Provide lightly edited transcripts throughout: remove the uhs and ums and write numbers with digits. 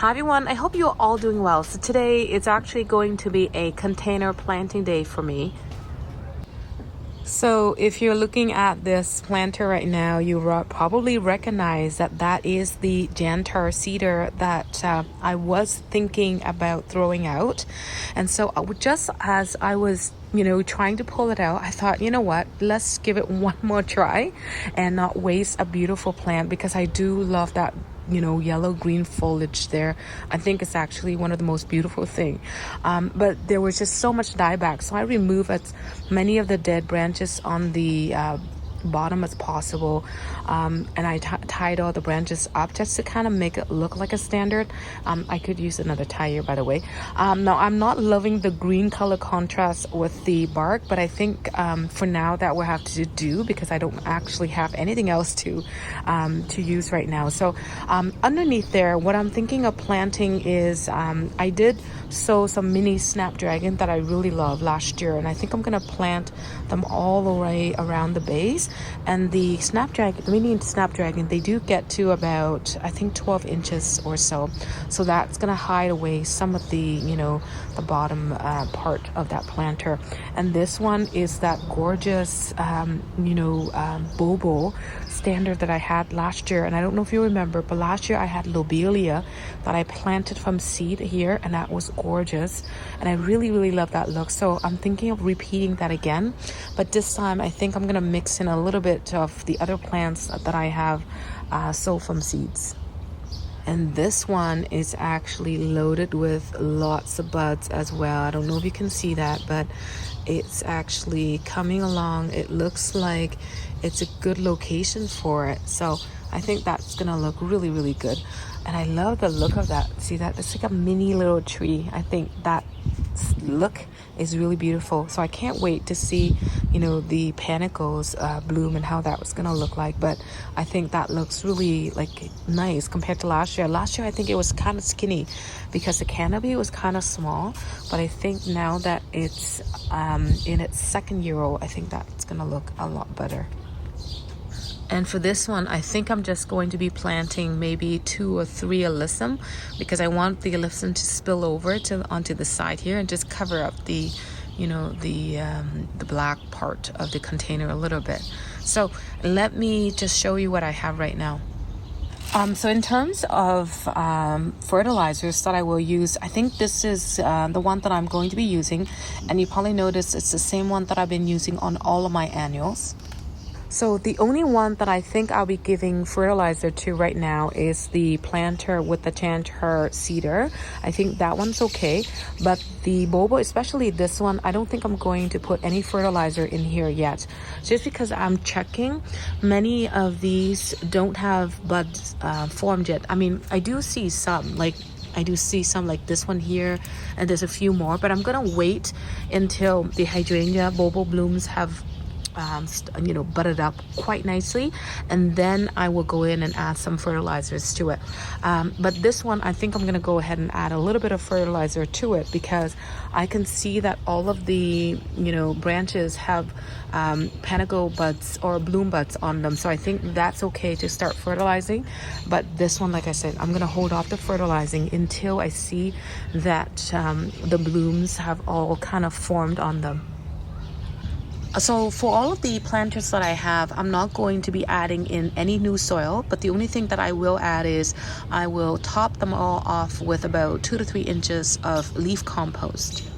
Hi everyone, I hope you're all doing well. So today it's actually going to be a container planting day for me. So if you're looking at this planter right now, you probably recognize that that is the jantar cedar that I was thinking about throwing out. And so just as I was trying to pull it out, I thought, you know what, let's give it one more try and not waste a beautiful plant, because I do love that yellow green foliage there. I think it's actually one of the most beautiful thing. But there was just so much dieback, so I removed as many of the dead branches on the bottom as possible, and I tied all the branches up just to kind of make it look like a standard. I could use another tie here, by the way. Now I'm not loving the green color contrast with the bark, but I think for now that we'll have to do, because I don't actually have anything else to use right now. So underneath there, what I'm thinking of planting is I did sow some mini snapdragon that I really love last year, and I think I'm gonna plant them all the way around the base. And the mini snapdragon, they do get to about, I think, 12 inches or so. So that's gonna hide away some of the the bottom part of that planter. And this one is that gorgeous bobo standard that I had last year. And I don't know if you remember, but last year I had lobelia that I planted from seed here, and that was gorgeous, and I really love that look. So I'm thinking of repeating that again, but this time I think I'm gonna mix in a little bit of the other plants that I have sold from seeds. And this one is actually loaded with lots of buds as well. I don't know if you can see that, but it's actually coming along. It looks like it's a good location for it. So I think that's gonna look really good. And I love the look of that. See that? It's like a mini little tree. I think that look is really beautiful. So I can't wait to see the panicles bloom and how that was gonna look like. But I think that looks really nice compared to last year. Last year I think it was kind of skinny because the canopy was kind of small, but I think now that it's in its second year old, I think that's gonna look a lot better. And for this one, I think I'm just going to be planting maybe 2 or 3 alyssum, because I want the alyssum to spill over onto the side here and just cover up the black part of the container a little bit. So let me just show you what I have right now. So in terms of fertilizers that I will use, I think this is the one that I'm going to be using, and you probably noticed it's the same one that I've been using on all of my annuals. So the only one that I think I'll be giving fertilizer to right now is the planter with the jantar cedar. I think that one's okay, but the bobo, especially this one, I don't think I'm going to put any fertilizer in here yet, just because I'm checking. Many of these don't have buds formed yet. I mean, I do see some like this one here, and there's a few more, but I'm gonna wait until the hydrangea bobo blooms have budded up quite nicely, and then I will go in and add some fertilizers to it. But this one, I think I'm going to go ahead and add a little bit of fertilizer to it, because I can see that all of the branches have panicle buds or bloom buds on them, so I think that's okay to start fertilizing. But this one, like I said, I'm going to hold off the fertilizing until I see that the blooms have all kind of formed on them. So for all of the planters that I have, I'm not going to be adding in any new soil, but the only thing that I will add is I will top them all off with about 2 to 3 inches of leaf compost.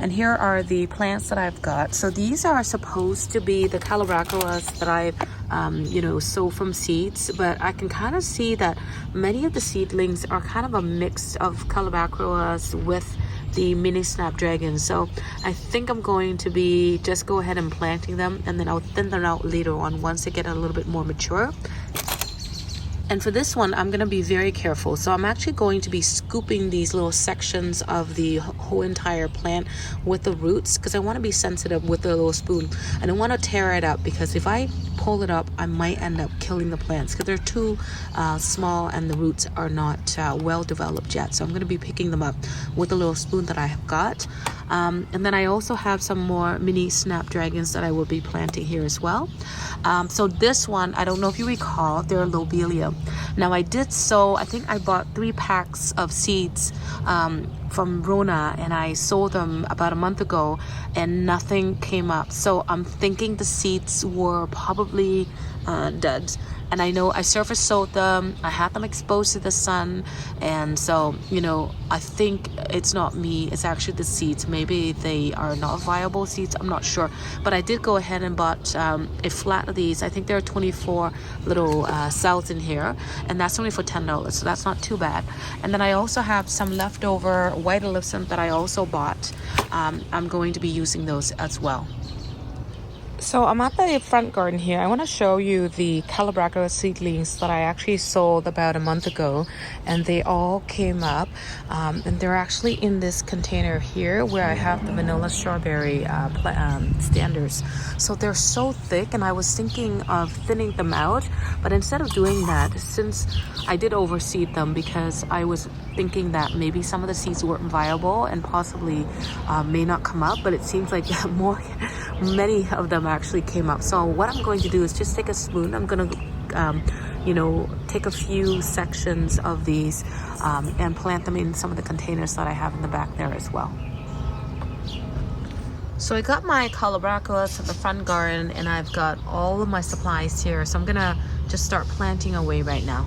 And here are the plants that I've got. So these are supposed to be the calabaculas that I've sow from seeds, but I can kind of see that many of the seedlings are kind of a mix of calabaculas with the mini snapdragon. So I think I'm going to be just go ahead and planting them, and then I'll thin them out later on once they get a little bit more mature. And for this one, I'm going to be very careful. So I'm actually going to be scooping these little sections of the whole entire plant with the roots, because I want to be sensitive with the little spoon. I don't want to tear it up, because if I pull it up, I might end up killing the plants because they're too small and the roots are not well developed yet. So I'm going to be picking them up with the little spoon that I have got. And then I also have some more mini snapdragons that I will be planting here as well. So this one, I don't know if you recall, they're lobelia. Now I did sow, I think I bought 3 packs of seeds from Rona, and I sold them about a month ago and nothing came up. So I'm thinking the seeds were probably dead. And I know I surface sowed them, I had them exposed to the sun, and so, you know, I think it's not me, it's actually the seeds. Maybe they are not viable seeds, I'm not sure. But I did go ahead and bought a flat of these. I think there are 24 little cells in here, and that's only for $10, so that's not too bad. And then I also have some leftover white alyssum that I also bought. I'm going to be using those as well. So I'm at the front garden here. I want to show you the Calabraca seedlings that I actually sold about a month ago, and they all came up, and they're actually in this container here where I have the vanilla strawberry standards. So they're so thick, and I was thinking of thinning them out, but instead of doing that, since I did overseed them because I was thinking that maybe some of the seeds weren't viable and possibly may not come up, but it seems like many of them actually came up. So what I'm going to do is just take a spoon. I'm going to you know, take a few sections of these and plant them in some of the containers that I have in the back there as well. So I got my calabracas at the front garden, and I've got all of my supplies here, so I'm gonna just start planting away right now.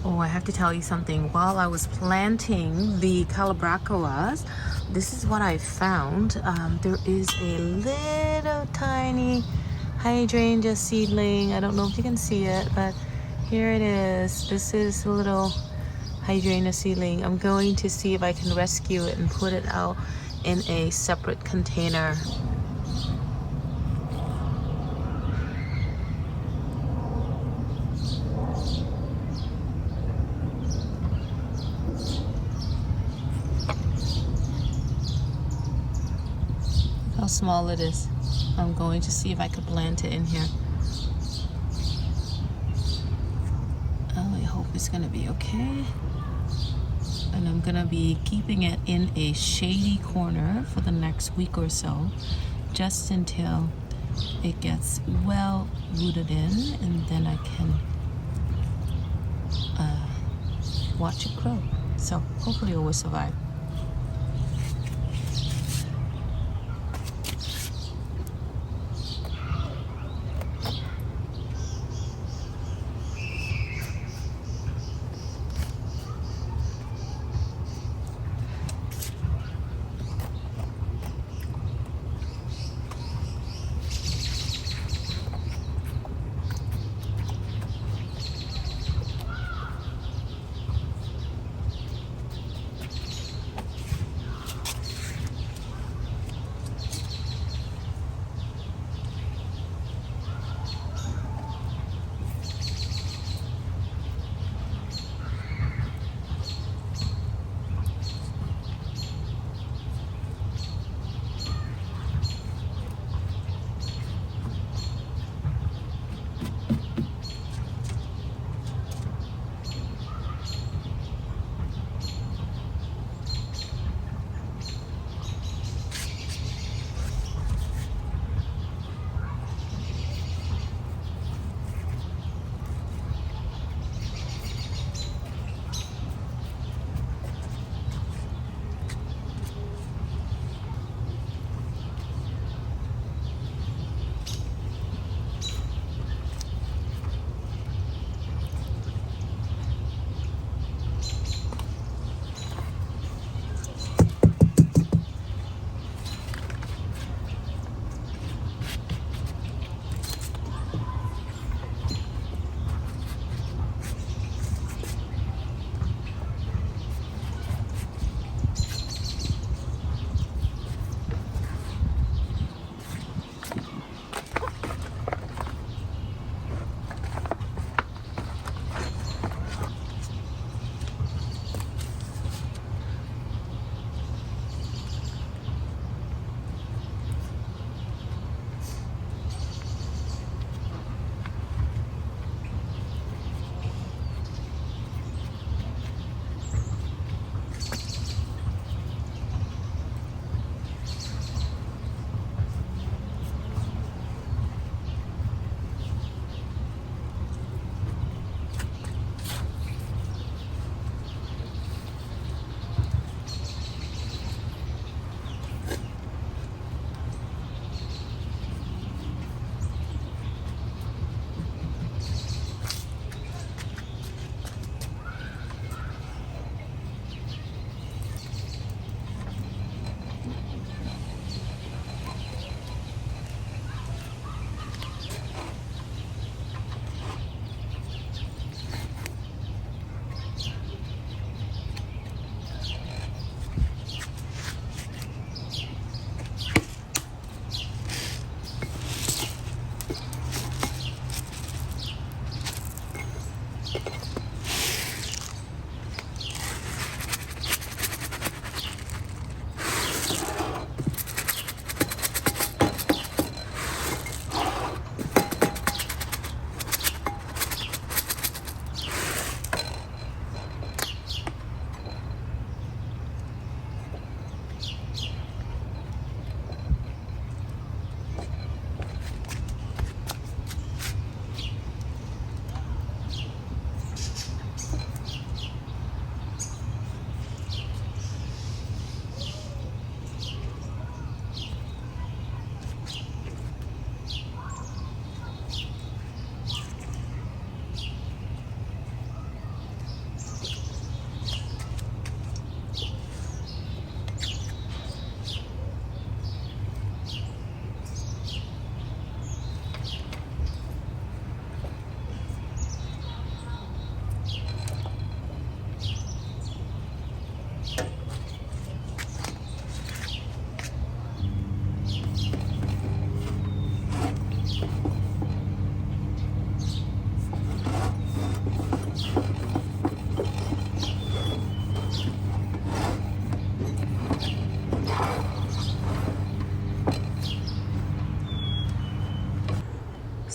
Oh, I have to tell you something. While I was planting the calabracoas, this is what I found. There is a little tiny hydrangea seedling. I don't know if you can see it, but here it is. This is a little hydrangea seedling. I'm going to see if I can rescue it and put it out in a separate container. how small it is. I'm going to see if I could plant it in here. I hope it's gonna be okay. And I'm gonna be keeping it in a shady corner for the next week or so, just until it gets well rooted in, and then I can watch it grow. So hopefully it will survive.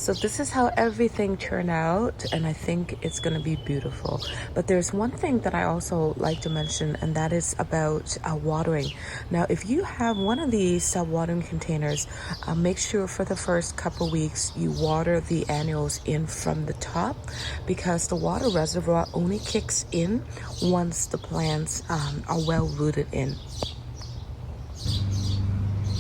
So this is how everything turned out, and I think it's going to be beautiful. But there's one thing that I also like to mention, and that is about watering. Now, if you have one of these watering containers, make sure for the first couple weeks you water the annuals in from the top, because the water reservoir only kicks in once the plants are well rooted in.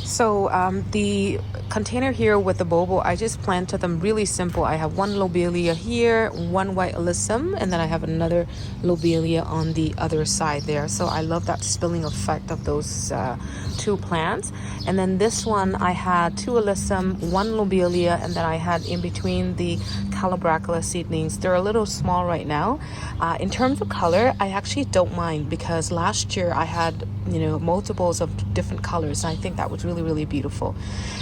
So the container here with the bulbo, I just planted them really simple. I have one lobelia here, one white alyssum, and then I have another lobelia on the other side there. So I love that spilling effect of those two plants. And then this one, I had two alyssum, one lobelia, and then I had in between the calabracula seedlings. They're a little small right now. In terms of color, I actually don't mind, because last year I had, multiples of different colors, and I think that was really beautiful.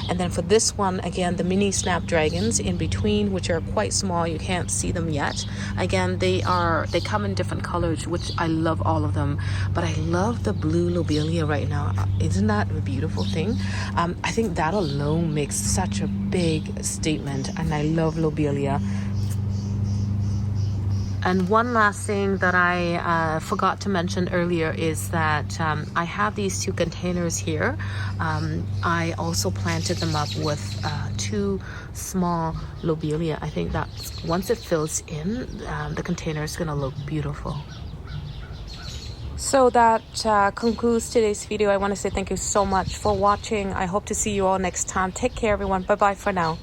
And then for this one, again, the mini snapdragons in between, which are quite small, you can't see them yet. Again, they come in different colors, which I love all of them, but I love the blue lobelia right now. Isn't that a beautiful thing? I think that alone makes such a big statement, and I love lobelia. And one last thing that I forgot to mention earlier is that I have these two containers here. I also planted them up with two small lobelia. I think that once it fills in, the container is going to look beautiful. So that concludes today's video. I want to say thank you so much for watching. I hope to see you all next time. Take care, everyone. Bye-bye for now.